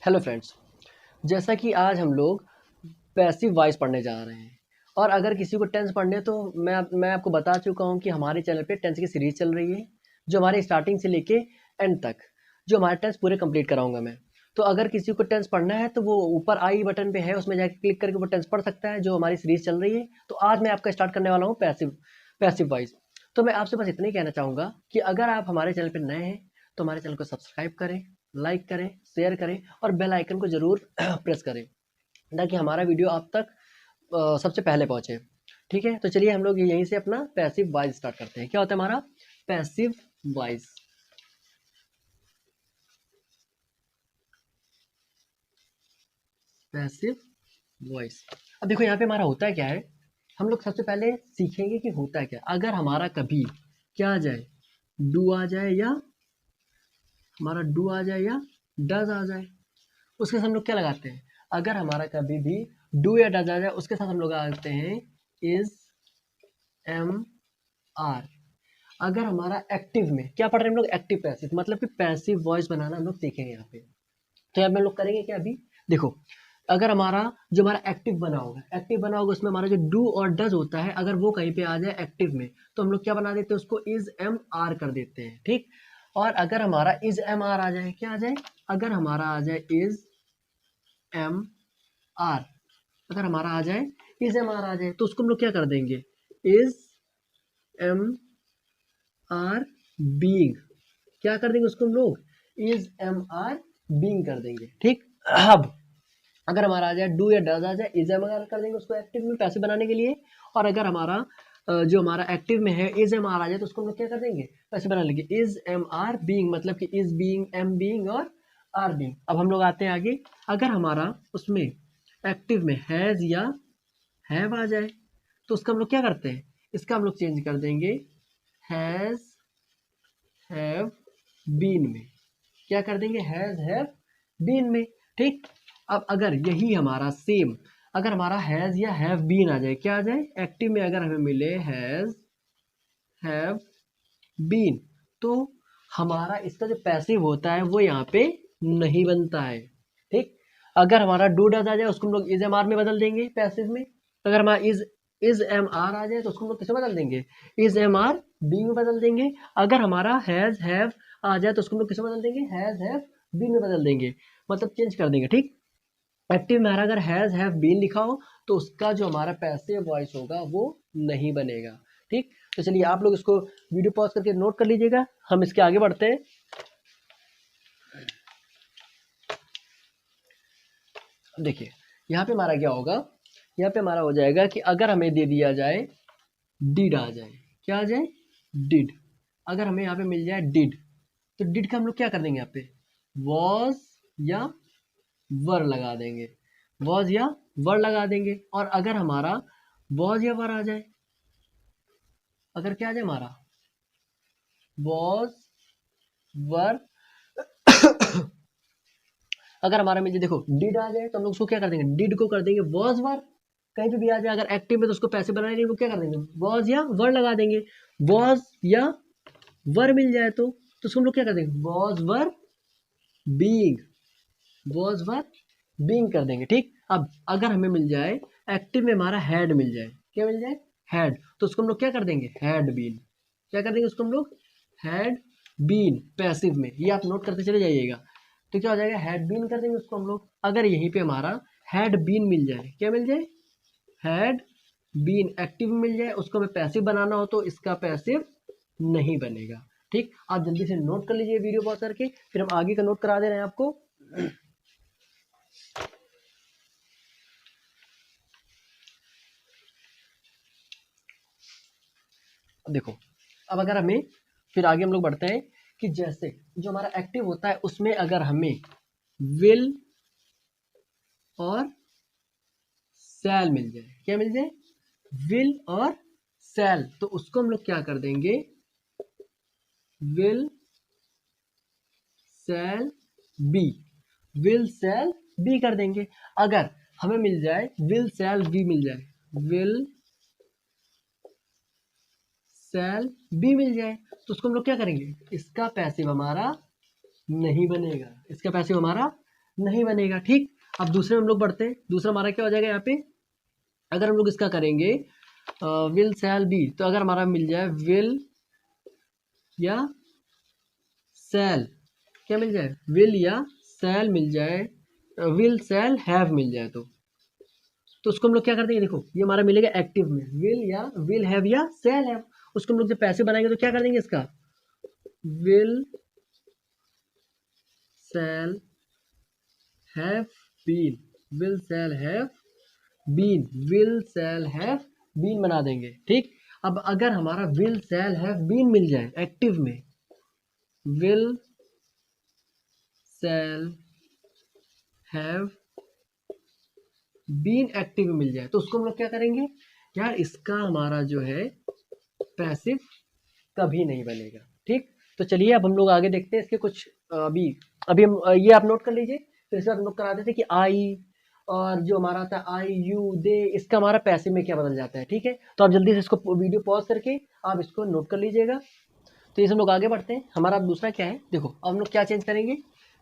Hello friends, जैसा कि आज हम लोग पैसिव वॉइस पढ़ने जा रहे हैं। और अगर किसी को टेंस पढ़ने तो मैं आपको बता चुका हूं कि हमारे चैनल पे टेंस की सीरीज चल रही है, जो हमारे स्टार्टिंग से लेके एंड तक जो हमारे टेंस पूरे कंप्लीट कराऊंगा मैं। तो अगर किसी को टेंस पढ़ना है तो वो ऊपर आई बटन पे है, उसमें जाकर क्लिक करके वो टेंस पढ़ सकता है जो हमारी सीरीज चल रही है। तो आज मैं आपका स्टार्ट करने वाला हूँ पैसिव वॉइस। तो मैं आपसे बस इतना ही कहना चाहूँगा कि अगर आप हमारे चैनल पर नए हैं तो हमारे चैनल को सब्सक्राइब करें, लाइक करें, शेयर करें और बेल आइकन को ज़रूर प्रेस करें ताकि हमारा वीडियो आप तक सबसे पहले पहुंचे। ठीक है, तो चलिए हम लोग यहीं से अपना पैसिव वॉइस स्टार्ट करते हैं। क्या होता है हमारा पैसिव वॉइस? Passive voice. अब देखो यहाँ पे हमारा होता है क्या है, हम लोग सबसे पहले सीखेंगे कि होता है क्या। अगर हमारा कभी क्या आ जाए, डू आ जाए, या हमारा डू आ जाए या डज आ जाए, उसके साथ हम लोग क्या लगाते हैं? अगर हमारा कभी भी डू या डज आ जाए उसके साथ हम लोग लगाते हैं इज, एम, आर। अगर हमारा एक्टिव में क्या पढ़ रहे हैं हम लोग, एक्टिव पैसिव, मतलब कि पैसिव वॉइस बनाना हम लोग सीखेंगे यहाँ पे। तो यहाँ पे हम लोग करेंगे क्या, अभी देखो अगर हमारा जो हमारा एक्टिव बना होगा उसमें हमारा जो डू और डज होता है, अगर वो कहीं पे आ जाए एक्टिव में तो हम लोग क्या बना देते हैं, उसको इज एम आर कर देते हैं। ठीक, और अगर हमारा इज एम आर आ जाए, क्या आ जाए, अगर हमारा आ जाए इज एम आर, अगर हमारा आ जाए इज एम आर आ जाए तो उसको हम लोग क्या कर देंगे, इज एम आर बीइंग, क्या कर देंगे उसको हम लोग, इज एम आर बीइंग कर देंगे। ठीक, अब अगर हमारा आ जाए डू या डज आ जाए, इज एम आर कर देंगे उसको एक्टिव में पैसे बनाने के लिए। और अगर हमारा जो हमारा एक्टिव में है इज एम आर आ जाए तो उसको हम लोग क्या कर देंगे, पैसे बना लेंगे, इज एम आर बीइंग, मतलब कि इज बीइंग, एम बीइंग और आर बीइंग। अब हम लोग आते हैं आगे, अगर हमारा उसमें एक्टिव में हैज या हैव आ जाए तो उसका हम लोग क्या करते हैं, इसका हम लोग चेंज कर देंगे हैज हैव बीन में, क्या कर देंगे, हैज हैव बीन में। ठीक, अब अगर यही हमारा सेम, अगर हमारा हैज या हैव बीन आ जाए, क्या आ जाए, एक्टिव में अगर हमें मिले हैज हैव बीन, तो हमारा इसका जो पैसिव होता है वो यहाँ पे नहीं बनता है। ठीक, अगर हमारा डू डज आ जाए उसको हम लोग इज एम आर में बदल देंगे पैसिव में। अगर हमारा इज एम आर आ जाए तो उसको हम लोग किसे बदल देंगे, इज एम आर बी में बदल देंगे। अगर हमारा हैज हैव आ जाए तो उसको हम लोग किसे बदल देंगे, हैज हैव बी में बदल देंगे, मतलब चेंज कर देंगे। ठीक, एक्टिव में हमारा अगर हैज हैव बीन लिखा हो तो उसका जो हमारा पैसिव वॉइस होगा वो नहीं बनेगा। ठीक, तो चलिए आप लोग इसको वीडियो पॉज करके नोट कर लीजिएगा, हम इसके आगे बढ़ते हैं। देखिए यहाँ पे हमारा क्या होगा, यहाँ पे हमारा हो जाएगा कि अगर हमें दे दिया जाए डिड आ जाए, क्या आ जाए, डिड। अगर हमें यहाँ पे मिल जाए डिड तो डिड का हम लोग क्या कर देंगे, यहाँ पे वॉज या वर लगा देंगे, वॉज या वर लगा देंगे। और अगर हमारा वॉज या वर आ जाए, अगर क्या आ जाए हमारा वॉज वर, अगर हमारा में देखो डिड आ जाए तो हम लोग उसको क्या कर देंगे, डिड को कर देंगे वॉज वर। कहीं पे भी आ जाए अगर एक्टिव में तो उसको पैसे बनाने के लिए वो क्या कर देंगे, वॉज या वर लगा देंगे। वॉज या वर मिल जाए तो उसको हम लोग क्या कर देंगे, was were being, was were being कर देंगे। ठीक, अब अगर हमें मिल जाए एक्टिव में हमारा हैड मिल जाए, क्या मिल जाए, हैड, तो उसको हम लोग क्या कर देंगे, हैड बीन, क्या कर देंगे उसको हम लोग, हैड बीन पैसिव में। ये आप नोट करते चले जाइएगा। तो क्या हो जाएगा, हैड बीन कर देंगे उसको हम लोग। अगर यहीं पे हमारा हैड बीन मिल जाए, क्या मिल जाए, हैड बीन एक्टिव मिल जाए, उसको हमें पैसिव बनाना हो तो इसका पैसिव नहीं बनेगा। ठीक, आप जल्दी से नोट कर लीजिए वीडियो पॉज करके, फिर हम आगे का नोट करा दे रहे हैं आपको। देखो अब अगर हमें फिर आगे हम लोग बढ़ते हैं कि जैसे जो हमारा एक्टिव होता है उसमें अगर हमें विल और सेल मिल जाए, क्या मिल जाए, विल और सेल, तो उसको हम लोग क्या कर देंगे, will sell be, will sell be कर देंगे। अगर हमें मिल जाए विल सेल बी मिल जाए, विल सेल बी मिल जाए तो उसको हम लोग क्या करेंगे, इसका पैसिव हमारा नहीं बनेगा, इसका पैसिव हमारा नहीं बनेगा। ठीक, अब दूसरे में हम लोग बढ़ते हैं। दूसरा हमारा क्या हो जाएगा यहाँ पे, अगर हम लोग इसका करेंगे विल शैल बी, तो अगर हमारा मिल जाए विल या शैल, क्या मिल जाए, विल या शैल मिल जाए, विल शैल हैव मिल जाए, तो उसको हम लोग क्या कर देंगे, देखो ये हमारा मिलेगा एक्टिव में विल या विल हैव या शैल हैव। उसको हम लोग जब पैसिव बनाएंगे तो क्या कर देंगे, इसका will shall have been, will shall have been, will shall have been बना देंगे। ठीक, अब अगर हमारा विल शैल हैव बीन मिल जाए एक्टिव में, will shall have been active मिल जाए, तो उसको हम लोग क्या करेंगे यार, इसका हमारा जो है पैसिव कभी नहीं बनेगा। ठीक, तो चलिए अब हम लोग आगे देखते हैं इसके कुछ अभी अभी हम ये आप नोट कर लीजिए। तो इसे हम लोग करा देते कि आई, और जो हमारा था आई यू दे, इसका हमारा पैसिव में क्या बदल जाता है। ठीक है, तो आप जल्दी से इसको वीडियो पॉज करके आप इसको नोट कर लीजिएगा। तो इसे हम लोग आगे बढ़ते हैं। हमारा दूसरा क्या है, देखो अब हम लोग क्या चेंज करेंगे,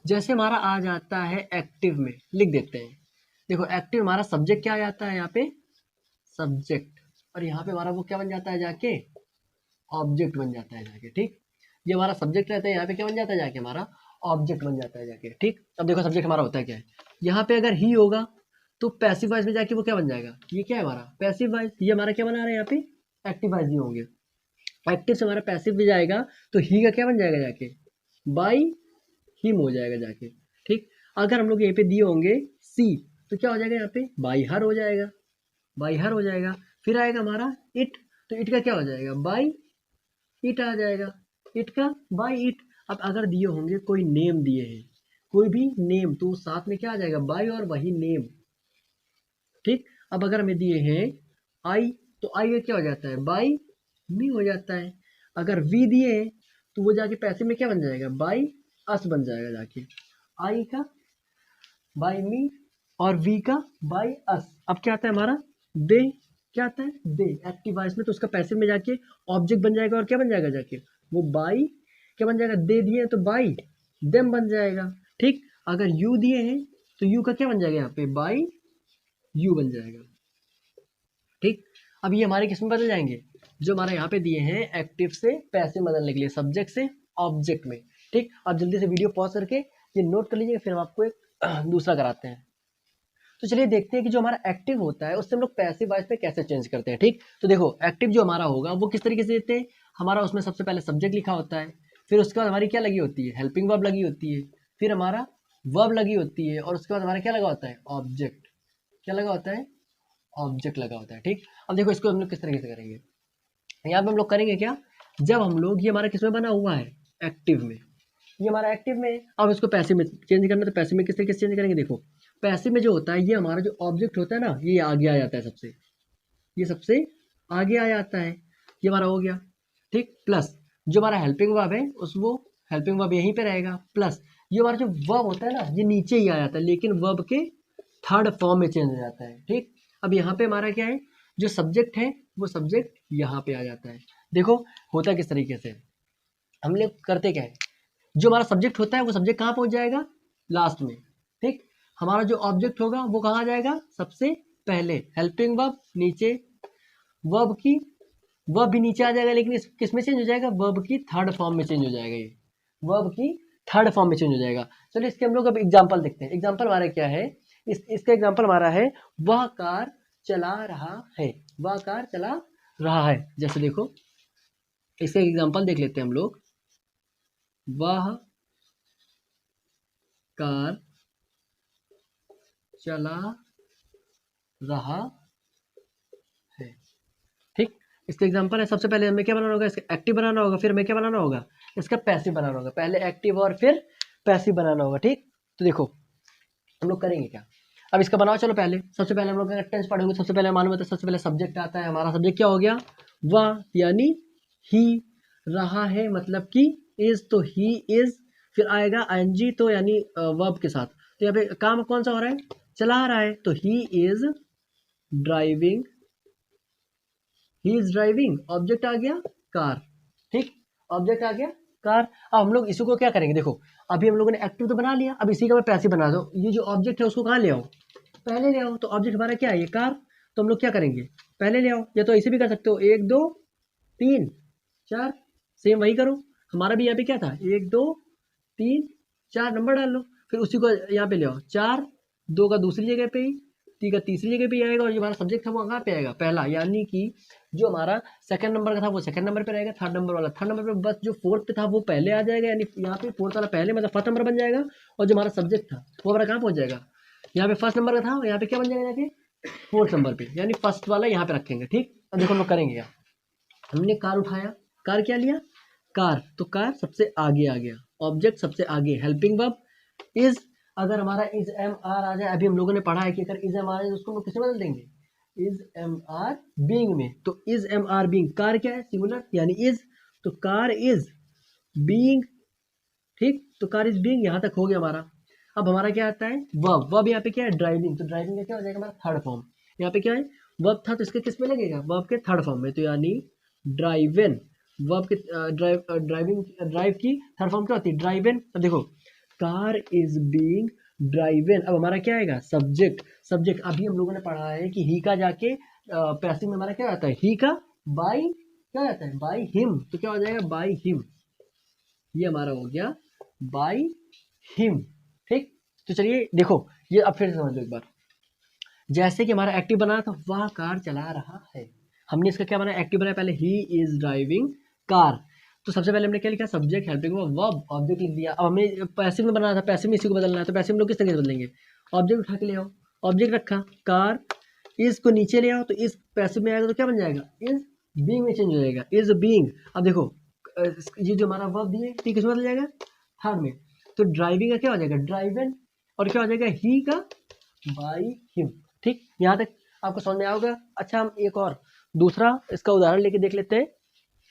जैसे हमारा आ जाता है एक्टिव में, लिख देते हैं। देखो एक्टिव हमारा सब्जेक्ट क्या आ जाता है यहाँ पे, सब्जेक्ट, और यहाँ पे हमारा वो क्या बन जाता है जाके, ऑब्जेक्ट बन जाता है जाके। ठीक, ये हमारा सब्जेक्ट रहता है, यहाँ पे क्या बन जाता है जाके, हमारा ऑब्जेक्ट बन जाता है जाके। ठीक, अब देखो सब्जेक्ट हमारा होता है क्या है, यहाँ पे अगर ही होगा तो पैसिव वॉइस में जाके वो क्या बन जाएगा, ये क्या है हमारा पैसिव वॉइस, ये हमारा क्या बना रहा है यहाँ पे एक्टिव वॉइस ही होंगे। एक्टिव से हमारा पैसिव भी जाएगा तो ही का क्या बन जाएगा जाके, बाई हिम हो जाएगा जाके। ठीक, अगर हम लोग यहाँ पे दिए होंगे सी, तो क्या हो जाएगा यहाँ पे बाई हर हो जाएगा, बाई हर हो जाएगा। फिर आएगा हमारा इट, तो इट का क्या हो जाएगा, बाई इट आ जाएगा, इट का बाई इट। अब अगर दिए होंगे कोई नेम दिए हैं, कोई भी नेम, तो साथ में क्या आ जाएगा, बाई और वही नेम। ठीक, अब अगर हमें दिए हैं आई, तो आई का क्या हो जाता है, बाई मी हो जाता है। अगर वी दिए हैं तो वो जाके पैसे में क्या बन जाएगा, बाई अस बन जाएगा जाके, आई का बाई मी और वी का बाई अस। अब क्या आता है हमारा दे, क्या आता है दे एक्टिव वॉइस में, तो उसका पैसिव में जाके ऑब्जेक्ट बन जाएगा और क्या बन जाएगा जाके, वो बाई क्या बन जाएगा, दे दिए तो बाई देम बन जाएगा। ठीक, अगर यू दिए हैं तो यू का क्या बन जाएगा यहाँ पे, बाई यू बन जाएगा। ठीक, अब ये हमारे किसमें बदल जाएंगे, जो हमारे यहाँ पे दिए हैं एक्टिव से पैसिव बदलने के लिए, सब्जेक्ट से ऑब्जेक्ट में। ठीक, आप जल्दी से वीडियो पॉज करके ये नोट कर लीजिएगा, फिर हम आपको एक दूसरा कराते हैं। तो चलिए देखते हैं कि जो हमारा एक्टिव होता है उससे हम लोग पैसिव वॉइस पे कैसे चेंज करते हैं। ठीक, तो देखो एक्टिव जो हमारा होगा वो किस तरीके से देते हैं, हमारा उसमें सबसे पहले सब्जेक्ट लिखा होता है, फिर उसके बाद हमारी क्या लगी होती है, हेल्पिंग वर्ब लगी होती है, फिर हमारा वर्ब लगी होती है, और उसके बाद हमारा क्या लगा होता है, ऑब्जेक्ट, क्या लगा होता है, ऑब्जेक्ट लगा होता है। ठीक, अब देखो इसको हम लोग किस तरीके से करेंगे, यहाँ पे हम लोग करेंगे क्या, जब हम लोग ये हमारा किस में बना हुआ है, एक्टिव में, ये हमारा एक्टिव में, अब इसको पैसिव में चेंज करना, तो पैसिव में किस तरीके से चेंज करेंगे, देखो पैसिव में जो होता है, ये हमारा जो ऑब्जेक्ट होता है ना, ये आगे आ जाता है सबसे, ये सबसे आगे आ जाता है, ये हमारा हो गया। ठीक, प्लस जो हमारा हेल्पिंग वर्ब है उस वो हेल्पिंग वर्ब यहीं पे रहेगा, प्लस ये हमारा जो वर्ब होता है ना, ये नीचे ही आ जाता है, लेकिन वर्ब के थर्ड फॉर्म में चेंज हो जाता है। ठीक, अब यहाँ पे हमारा क्या है, जो सब्जेक्ट है वो सब्जेक्ट यहाँ पे आ जाता है। देखो होता किस तरीके से, हम लोग करते क्या है, जो हमारा सब्जेक्ट होता है वो सब्जेक्ट कहाँ पहुंच जाएगा, लास्ट में। ठीक, हमारा जो ऑब्जेक्ट होगा वो कहाँ जाएगा, सबसे पहले, हेल्पिंग वर्ब नीचे, वर्ब की वर्ब भी नीचे आ जाएगा, लेकिन किस में चेंज हो जाएगा, वर्ब की थर्ड फॉर्म में चेंज हो जाएगा, ये वर्ब की थर्ड फॉर्म में चेंज हो जाएगा। चलो इसके हम लोग अब एग्जाम्पल देखते हैं। एग्जाम्पल हमारा क्या है, इसका एग्जाम्पल हमारा है, वह कार चला रहा है, वह कार चला रहा है। जैसे देखो इसका एग्जाम्पल देख लेते हैं हम लोग, वह कार चला रहा है। ठीक, इसका एग्जांपल है, सबसे पहले हमें क्या बनाना होगा, इसका एक्टिव बनाना होगा, फिर हमें क्या बनाना होगा, इसका पैसिव बनाना होगा, पहले एक्टिव और फिर पैसिव बनाना होगा। ठीक, तो देखो हम लोग करेंगे क्या, अब इसका बनाओ। चलो पहले सबसे पहले हम लोग टेंस पढ़ेंगे। सबसे पहले मालूम है, सबसे पहले सब्जेक्ट आता है, हमारा सब्जेक्ट क्या हो गया, वह यानी ही, रहा है मतलब कि इज, तो ही इज, फिर आएगा आईएनजी तो यानी वर्ब के साथ, तो यहाँ पे काम कौन सा हो रहा है, चला रहा है, तो he is driving, he is driving, object आ गया कार। ठीक, ऑब्जेक्ट आ गया कार। अब हम लोग इसी को क्या करेंगे, देखो अभी हम लोगों ने एक्टिव तो बना लिया, अब इसी का मैं पैसिव बना दो। ये जो ऑब्जेक्ट है उसको कहाँ ले आओ, पहले ले आओ। तो ऑब्जेक्ट हमारा क्या है, ये कार। तो हम लोग क्या करेंगे, पहले ले आओ, या तो ऐसे भी कर सकते हो 1 2 3 4, सेम वही करो। हमारा भी यहाँ पे क्या था, 1 2 3 4 नंबर डाल लो, फिर उसी को यहाँ पे ले आओ। 4 2 का दूसरी जगह पे ही, 3 का तीसरी जगह पे आएगा, और जो हमारा सब्जेक्ट था वो कहाँ पे आएगा, पहला। यानी कि जो हमारा सेकंड नंबर का था वो सेकंड नंबर पे रहेगा, थर्ड नंबर वाला थर्ड नंबर पे, बस जो फोर्थ पे था वो पहले आ जाएगा। यानी यहाँ पे फोर्थ वाला पहले, मतलब फर्स्ट नंबर बन जाएगा। और जो हमारा सब्जेक्ट था वो हमारा कहाँ पहुँच जाएगा, यहाँ पे फर्स्ट नंबर का था, यहाँ पे क्या बन जाएगा, यहाँ पे फोर्थ नंबर पे, यानी फर्स्ट वाला यहाँ पे रखेंगे। ठीक, अब देखो हम लोग करेंगे क्या, हमने कार उठाया, कार क्या लिया, कार। तो कार सबसे आगे आ गया, ऑब्जेक्ट सबसे आगे, हेल्पिंग वर्ब इज। अगर हमारा इज एम आर आ जाए, अभी हम लोगों ने पढ़ा है कि अगर इज एम आर है तो उसको हम लोग किसमें बदल देंगे, इज एम आर बीइंग में। तो is am are being, car क्या है, सिंगुलर यानी इज, तो कार इज बीइंग। ठीक, तो कार इज बीइंग, यहाँ तक हो गया हमारा। अब हमारा क्या आता है, वर्ब। वर्ब यहाँ पे क्या है, ड्राइविंग। तो ड्राइविंग का क्या हो जाएगा हमारा थर्ड फॉर्म। यहाँ पे क्या है, वर्ब था तो इसके किस में लगेगा, वर्ब के थर्ड फॉर्म में, तो यानी ड्राइवन। वर्ब के ड्राइविंग, ड्राइव की थर्ड फॉर्म क्या होती है, ड्राइवन। अब देखो कार इज बीइंग ड्राइवन, अब हमारा क्या आएगा, सब्जेक्ट। सब्जेक्ट अभी हम लोगों ने पढ़ा है कि ही का जाके पैसिव में हमारा क्या आता है, ही का बाय क्या आता है, बाय हिम। तो क्या हो जाएगा, बाय हिम। ये हमारा हो गया बाय हिम। ठीक, तो चलिए देखो ये अब फिर से समझ लो एक बार। जैसे कि हमारा एक्टिव बना था, वह कार चला रहा है। हमने इसका क्या बनाया, एक्टिव बनाया, पहले ही इज ड्राइविंग कार। तो सबसे पहले हमने क्या लिखा, सब्जेक्ट हेल्पिंग वर्ब, ऑब्जेक्ट लिख दिया। अब हमें पैसिव में बनाना था, पैसिव में इसी को बदलना है। तो पैसिव में लोग किस तरीके से बदलेंगे, ऑब्जेक्ट उठा के ले आओ, ऑब्जेक्ट रखा, कार इज को नीचे ले आओ, तो इस पैसिव में आएगा तो क्या बन जाएगा, इज बीइंग में चेंज हो जाएगा, इज बीइंग। अब देखो ये जो हमारा वर्ब दिए, ठीक, किसमें बदल जाएगा, थर्ड में। तो ड्राइविंग का क्या हो जाएगा, ड्राइवन, और क्या हो जाएगा, ही का बाय हिम। ठीक, यहाँ तक आपको समझ में आओगे। अच्छा, हम एक और दूसरा इसका उदाहरण लेके देख लेते हैं,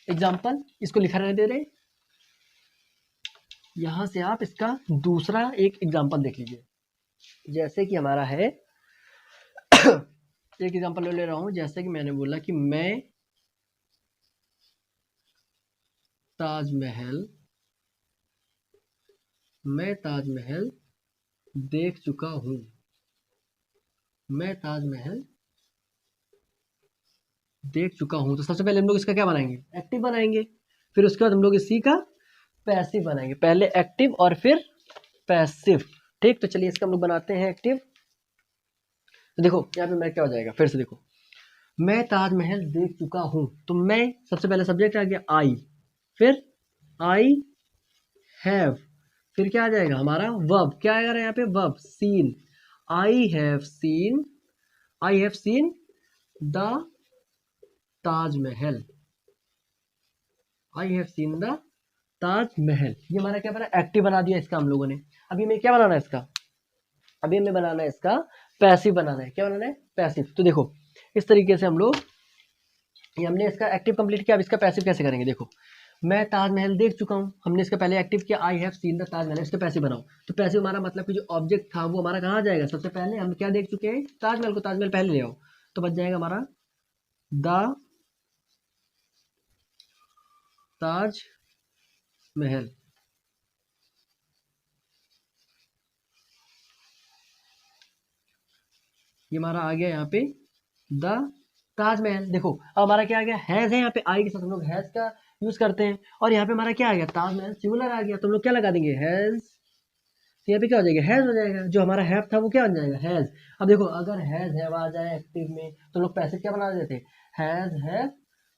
एग्जाम्पल। इसको लिखा रहने दे रहे, यहाँ से आप इसका दूसरा एक एग्जाम्पल देख लीजिए। जैसे कि हमारा है एक एग्जाम्पल ले रहा हूँ, जैसे कि मैंने बोला कि मैं ताजमहल देख चुका हूँ। मैं ताजमहल देख चुका हूँ। तो सबसे पहले हम लोग इसका क्या बनाएंगे, एक्टिव बनाएंगे। फिर उसके बाद हम लोग इसी का पैसिव बनाएंगे, पहले एक्टिव और फिर पैसिव। ठीक, तो चलिए इसका हम लोग बनाते हैं एक्टिव। तो देखो यहाँ पे मैं क्या हो जाएगा, फिर से देखो, मैं ताजमहल देख चुका हूँ। तो मैं सबसे पहले सब्जेक्ट आ गया आई, फिर आई हैव, फिर क्या आ जाएगा हमारा वर्ब, क्या आएगा यहाँ पे verb, seen. I have seen the Taj Mahal, I have seen the Taj Mahal. ये हमारा क्या बना, एक्टिव बना दिया इसका हम लोगों ने। अभी हमें क्या बनाना है इसका, अभी हमें बनाना है इसका पैसिव बनाना है। क्या बनाना है, पैसिव। तो देखो इस तरीके से हम लोग, ये हमने इसका एक्टिव कंप्लीट किया। अब इसका पैसिव कैसे करेंगे, देखो मैं ताजमहल देख चुका हूँ, हमने इसका पहले एक्टिव किया, आई हैव सीन द ताजमहल, इसका पैसिव बनाओ। तो पैसिव हमारा मतलब कि जो ऑब्जेक्ट था वो हमारा कहाँ जाएगा, सबसे पहले हम क्या देख चुके हैं, ताजमहल को, ताजमहल पहले ले आओ। तो बच जाएगा हमारा द ताजमहल। ये हमारा आ गया यहाँ पे द ताजमहल। देखो अब हमारा क्या आ गया, हैज है, यहाँ पे आई के साथ हम लोग हैज का यूज करते हैं। और यहाँ पे हमारा क्या आ गया, ताजमहल सिंगुलर आ गया, तो हम लोग क्या लगा देंगे, हैज। तो यहाँ पे क्या हो जाएगा, हैज हो जाएगा। जो हमारा हैव था वो क्या बन जाएगा, हैज। अब देखो अगर हैज हैव आ जाए एक्टिव में, तो लोग पैसिव क्या बना देते, has have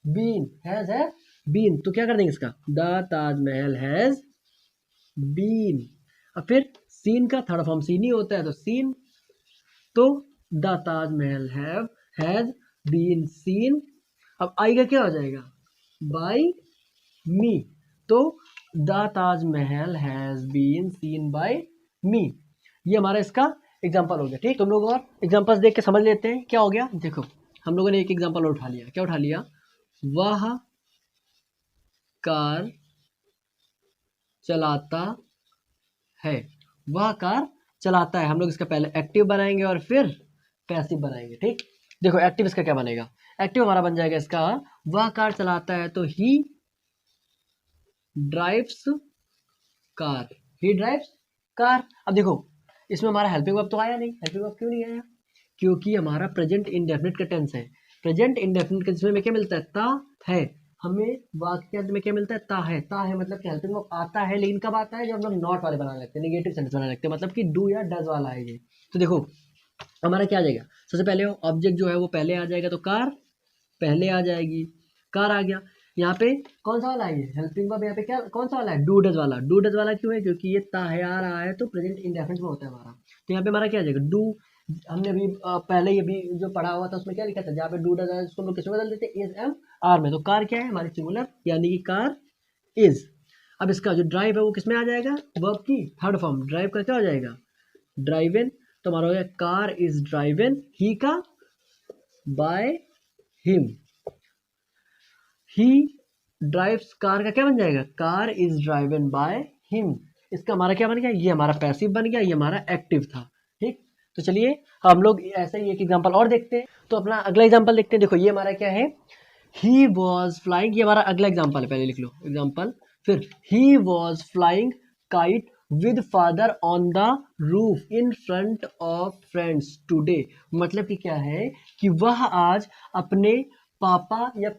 been, has have been. तो क्या कर देंगे इसका, द ताजमहल हैज बीन। अब फिर सीन का थर्ड फॉर्म सीन ही होता है, तो सीन। तो the Taj Mahal has been seen. अब आई का क्या हो जाएगा, बाय मी। तो the Taj Mahal has been seen by me. ये हमारा इसका एग्जांपल हो गया। ठीक, तुम लोग और एग्जांपल्स देख के समझ लेते हैं क्या हो गया। देखो हम लोगों ने एक एग्जांपल और उठा लिया, क्या उठा लिया, वह कार चलाता है, वह कार चलाता है। हम लोग इसका पहले एक्टिव बनाएंगे और फिर पैसिव बनाएंगे। ठीक, देखो एक्टिव इसका क्या बनेगा, एक्टिव हमारा बन जाएगा इसका, वह कार चलाता है, तो ही ड्राइव्स कार, ही ड्राइव्स कार। अब देखो इसमें हमारा हेल्पिंग वर्ब तो आया नहीं, हेल्पिंग वर्ब क्यों नहीं आया? क्योंकि हमारा प्रेजेंट इंडेफिनिट का टेंस है। प्रेजेंट इंडेफिनिट के जिसमें क्या मिलता है? ता है। हमें वाक्य के अंत में क्या मिलता है? ता है। ता है मतलब कि हेल्पिंग वर्ब आता है, लेकिन कब आता है? जब हम लोग नॉट वाले बनाने लगते हैं, नेगेटिव सेंटेंस बनाने लगते हैं, मतलब कि डू या डज वाला है ये। तो देखो हमारा क्या आ जाएगा? सबसे पहले ऑब्जेक्ट जो है वो पहले आ जाएगा, तो कार पहले आ जाएगी, कार आ गया। यहाँ पे कौन सा वाला है ये हेल्पिंग वर्ब? यहाँ पे क्या कौन सा वाला है? डू डज वाला। डू डज वाला क्यों है? क्योंकि ये ता है आ रहा है, तो प्रेजेंट इंडेफिनिट में होता है हमारा। तो यहाँ पे हमारा क्या आ जाएगा? डू। हमने अभी पहले ये भी जो पढ़ा हुआ था उसमें क्या लिखा था? जहाँ पे डू डज है उसको हम लोग किसमें बदल देते हैं? इज एम आर में। तो कार क्या है? हमारी सिंगुलर, यानी कि कार इज। अब इसका जो ड्राइव है वो किसमें आ जाएगा? वर्ब की थर्ड फॉर्म। ड्राइव का क्या हो जाएगा? ड्राइवन। तो हमारा हो गया कार इज ड्राइवन, ही का by him. He drives car का क्या बन जाएगा? Car is driven by him. इसका हमारा क्या बन गया? ये हमारा पैसिव बन गया, ये हमारा एक्टिव था। ठीक, तो चलिए हम लोग ऐसे ही एक एग्जांपल और देखते हैं। तो अपना अगला एग्जांपल देखते हैं। देखो ये हमारा क्या है? ही वॉज फ्लाइंग, ये हमारा अगला एग्जांपल है, पहले लिख लो एग्जांपल। फिर he was flying kite with father on the roof in front of friends today. मतलब कि क्या है कि वह आज अपने पापा या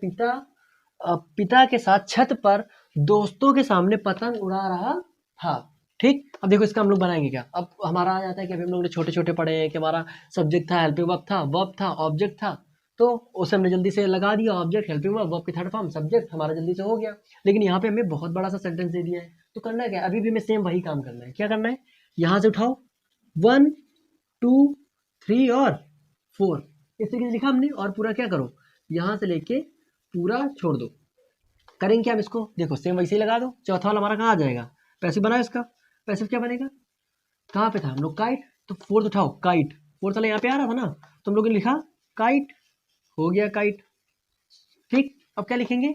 पिता के साथ छत पर दोस्तों के सामने पतंग उड़ा रहा था। ठीक, अब देखो इसका हम लोग बनाएंगे क्या? अब हमारा आ जाता है कि अभी हम लोग ने छोटे छोटे पढ़े हैं कि हमारा सब्जेक्ट था, हेल्पिंग वर्ब था, ऑब्जेक्ट था, तो उसे हमने जल्दी से लगा दिया। ऑब्जेक्ट, हेल्पिंग वर्ब की थर्ड फॉर्म, सब्जेक्ट हमारा जल्दी से हो गया। लेकिन यहाँ पे हमें बहुत बड़ा सा सेंटेंस दे दिया है, तो करना क्या? अभी भी हमें सेम वही काम करना है। क्या करना है? यहाँ से उठाओ 1 2 3 और 4, इस तरीके से लिखा हमने, और पूरा क्या करो? यहाँ से लेके पूरा छोड़ दो। करेंगे क्या हम इसको? देखो सेम वैसे ही लगा दो। चौथा वाला हमारा कहाँ आ जाएगा? पैसिव बना इसका। पैसिव क्या बनेगा? कहाँ पे था हम लोग? काइट। तो फोर्थ उठाओ, काइट। फोर्थ वाला यहाँ पे आ रहा था ना, तो हम लोग ने लिखा काइट, हो गया काइट। ठीक, अब क्या लिखेंगे?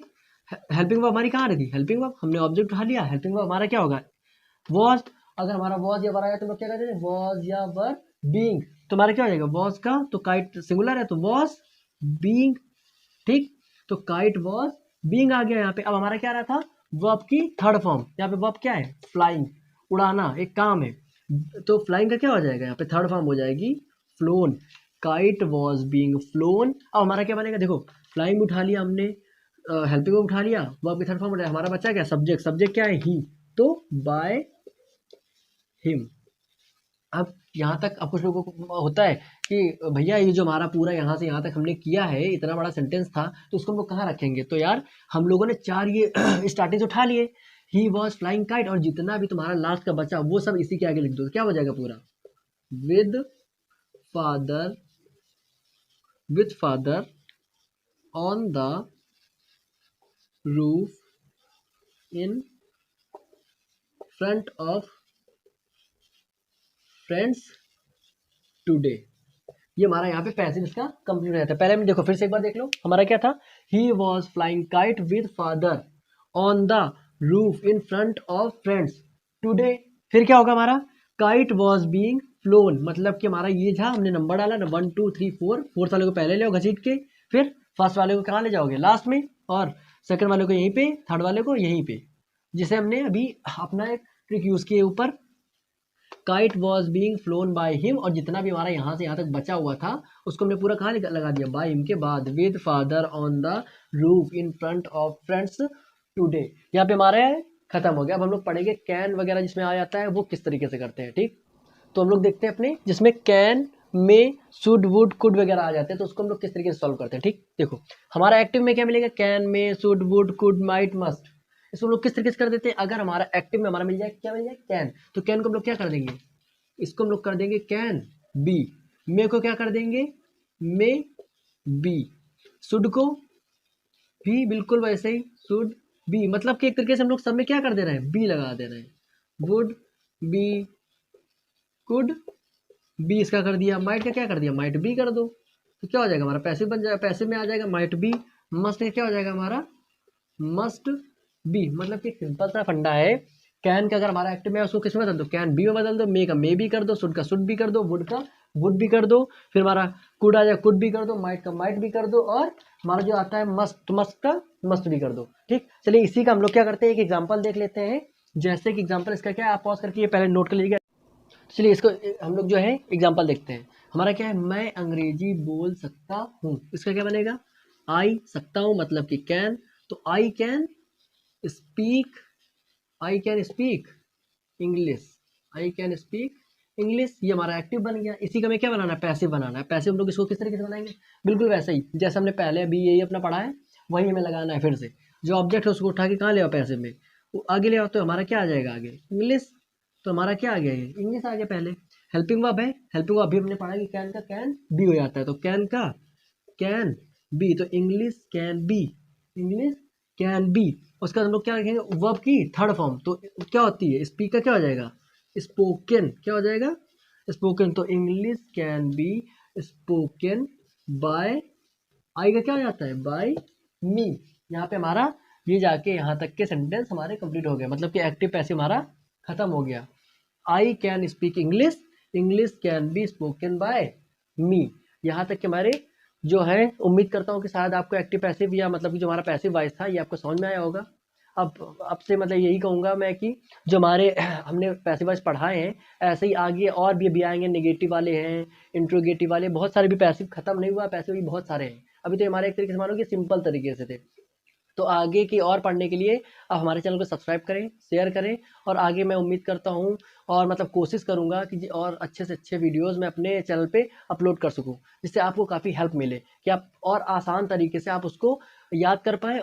हेल्पिंग वर्ब हमारी कहाँ रही थी? हेल्पिंग वर्ब हमने ऑब्जेक्ट उठा लिया। हेल्पिंग वर्ब हमारा क्या होगा? वॉज। अगर हमारा वॉज या वर आया तो हम लोग क्या कहते हैं? वॉज या वर बीइंग। तो हमारा क्या हो जाएगा? वॉज का तो काइट सिंगुलर है, तो वॉज बीइंग। ठीक, तो काइट वॉज बीइंग आ गया यहाँ पे। अब हमारा क्या रहा था? वर्ब की थर्ड फॉर्म। यहाँ पे वर्ब क्या है? फ्लाइंग, उड़ाना, एक काम है। तो फ्लाइंग का क्या हो जाएगा? यहाँ पे थर्ड फॉर्म हो जाएगी phloem. Kite was being phloem. अब हमारा क्या बनेगा? देखो फ्लाइंग उठा लिया हमने, हेल्पिंग वर्ब उठा लिया, वर्ब की थर्ड फॉर्म उठा लिया, हमारा बच्चा क्या? सब्जेक्ट। सब्जेक्ट क्या है? ही, तो बाय हिम। अब यहाँ तक अब कुछ लोगों को होता है कि भैया ये जो हमारा पूरा यहाँ से यहाँ तक हमने किया है, इतना बड़ा सेंटेंस था, तो उसको हम लोग कहाँ रखेंगे? तो यार हम लोगों ने 4 ये स्टार्टिंग से उठा लिए, ही वॉज फ्लाइंग काइट, और जितना भी तुम्हारा लास्ट का बचा वो सब इसी के आगे लिख दो। तो क्या हो जाएगा पूरा? With father, with father on the roof in front of friends today. ये हमारा यहाँ पे पैसिव इसका कंप्लीट हो जाता है। पहले में देखो फिर से एक बार देख लो, हमारा क्या था? He was flying kite with father on the roof in front of friends today. फिर क्या होगा हमारा? काइट वॉज बीइंग फ्लोन, मतलब कि हमारा ये था, हमने नंबर डाला ना 1 2 3 4, फोर्थ वाले को पहले ले घसीट के, फिर फर्स्ट वाले को कहाँ ले जाओगे? लास्ट में, और सेकंड वाले को यहीं पे, थर्ड वाले को यहीं पे, जिसे हमने अभी अपना एक ट्रिक यूज किए ऊपर। Kite was being phloem by him, और जितना भी हमारा यहाँ से यहाँ तक बचा हुआ था उसको हमने पूरा कहाँ लगा दिया? बाय हिम के बाद with father on the roof in front of friends today. यहाँ पे हमारे खत्म हो गया। अब हम लोग पढ़ेंगे कैन वगैरह जिसमें आ जाता है वो किस तरीके से करते हैं। ठीक, तो हम लोग देखते हैं अपने जिसमें कैन में शुड वुड कुड वगैरह आ जाते हैं, तो उसको हम लोग किस तरीके से सॉल्व करते हैं। ठीक, देखो हमारा एक्टिव में क्या मिलेगा? कैन में, should would could might must. इसको हम लोग किस तरीके से कर देते हैं? अगर हमारा एक्टिव में हमारा मिल जाए, क्या मिल जाए? कैन, तो कैन को हम लोग क्या कर देंगे? इसको हम लोग कर देंगे कैन बी। मे को क्या कर देंगे? May be. शुड को भी बिल्कुल वैसे ही, शुड बी, मतलब कि एक तरीके से हम लोग सब में क्या कर दे रहे हैं? बी लगा दे रहे हैं। वुड बी, कुड बी इसका कर दिया, माइट का क्या कर दिया? माइट बी कर दो। तो क्या हो जाएगा हमारा? पैसिव बन जाएगा, पैसिव में आ जाएगा माइट बी। मस्ट का क्या हो जाएगा हमारा? Must be. मतलब कि सिंपल सा फंडा है, कैन का अगर हमारा एक्टिव में है उसको किस में बदल दो? कैन बी में बदल दो, मे का मे भी कर दो, शुड का शुड भी कर दो, वुड का वुड भी कर दो, फिर हमारा कुड आ जाए कुड भी कर दो, माइट का माइट भी कर दो, और हमारा जो आता है मस्ट, मस्ट का मस्ट भी कर दो। ठीक, चलिए इसी का हम लोग क्या करते हैं, एक एग्जाम्पल देख लेते हैं। जैसे कि एग्जाम्पल इसका क्या है, आप पॉज करके ये पहले नोट कर लीजिएगा। चलिए इसको हम लोग जो है एग्जाम्पल देखते हैं। हमारा क्या है, मैं अंग्रेजी बोल सकता हूँ, इसका क्या बनेगा, आई, सकता हूँ मतलब कि कैन, तो आई can speak, I can speak English, I can speak English, ये हमारा एक्टिव बन गया। इसी का हमें क्या बनाना है, पैसिव बनाना है। पैसिव हम लोग इसको किस तरीके से बनाएंगे, बिल्कुल वैसे ही जैसे हमने पहले अभी यही अपना पढ़ा है, वही हमें लगाना है। फिर से जो ऑब्जेक्ट है उसको उठा के कहाँ ले आओ, पैसिव में, वो आगे ले आओ, तो हमारा क्या आ जाएगा आगे, इंग्लिश। तो हमारा क्या आ गया, ये इंग्लिश आ गया। पहले हेल्पिंग वर्ब है, हेल्पिंग वर्ब अभी हमने पढ़ा कि कैन का कैन बी हो जाता है, तो कैन का कैन बी, तो English can B, English can B. उसके बाद हम लोग क्या रखेंगे, वर्ब की थर्ड फॉर्म, तो क्या होती है, स्पीक का क्या हो जाएगा, स्पोकन, क्या हो जाएगा, स्पोकन। तो English can be spoken by, I का क्या हो जाता है, बाय मी। यहाँ पे हमारा ये जाके यहाँ तक के सेंटेंस हमारे कंप्लीट हो गए, मतलब कि एक्टिव पैसिव हमारा खत्म हो गया। I can speak English, English can be spoken by me. यहाँ तक के हमारे जो है, उम्मीद करता हूँ कि शायद आपको एक्टिव पैसिव या मतलब कि जो हमारा पैसिव वॉइस था ये आपको समझ में आया होगा। अब से मतलब यही कहूँगा मैं कि जो हमारे हमने पैसिव वॉइस पढ़ाए हैं, ऐसे ही आगे और भी आएंगे। नेगेटिव वाले हैं, इंट्रोगेटिव वाले, बहुत सारे भी पैसिव खत्म नहीं हुआ, पैसिव भी बहुत सारे हैं। अभी तो हमारे एक तरीके से मानो कि सिंपल तरीके से थे। तो आगे की और पढ़ने के लिए आप हमारे चैनल को सब्सक्राइब करें, शेयर करें, और आगे मैं उम्मीद करता हूं और मतलब कोशिश करूंगा कि और अच्छे से अच्छे वीडियोस मैं अपने चैनल पे अपलोड कर सकूं, जिससे आपको काफ़ी हेल्प मिले कि आप और आसान तरीके से आप उसको याद कर पाएँ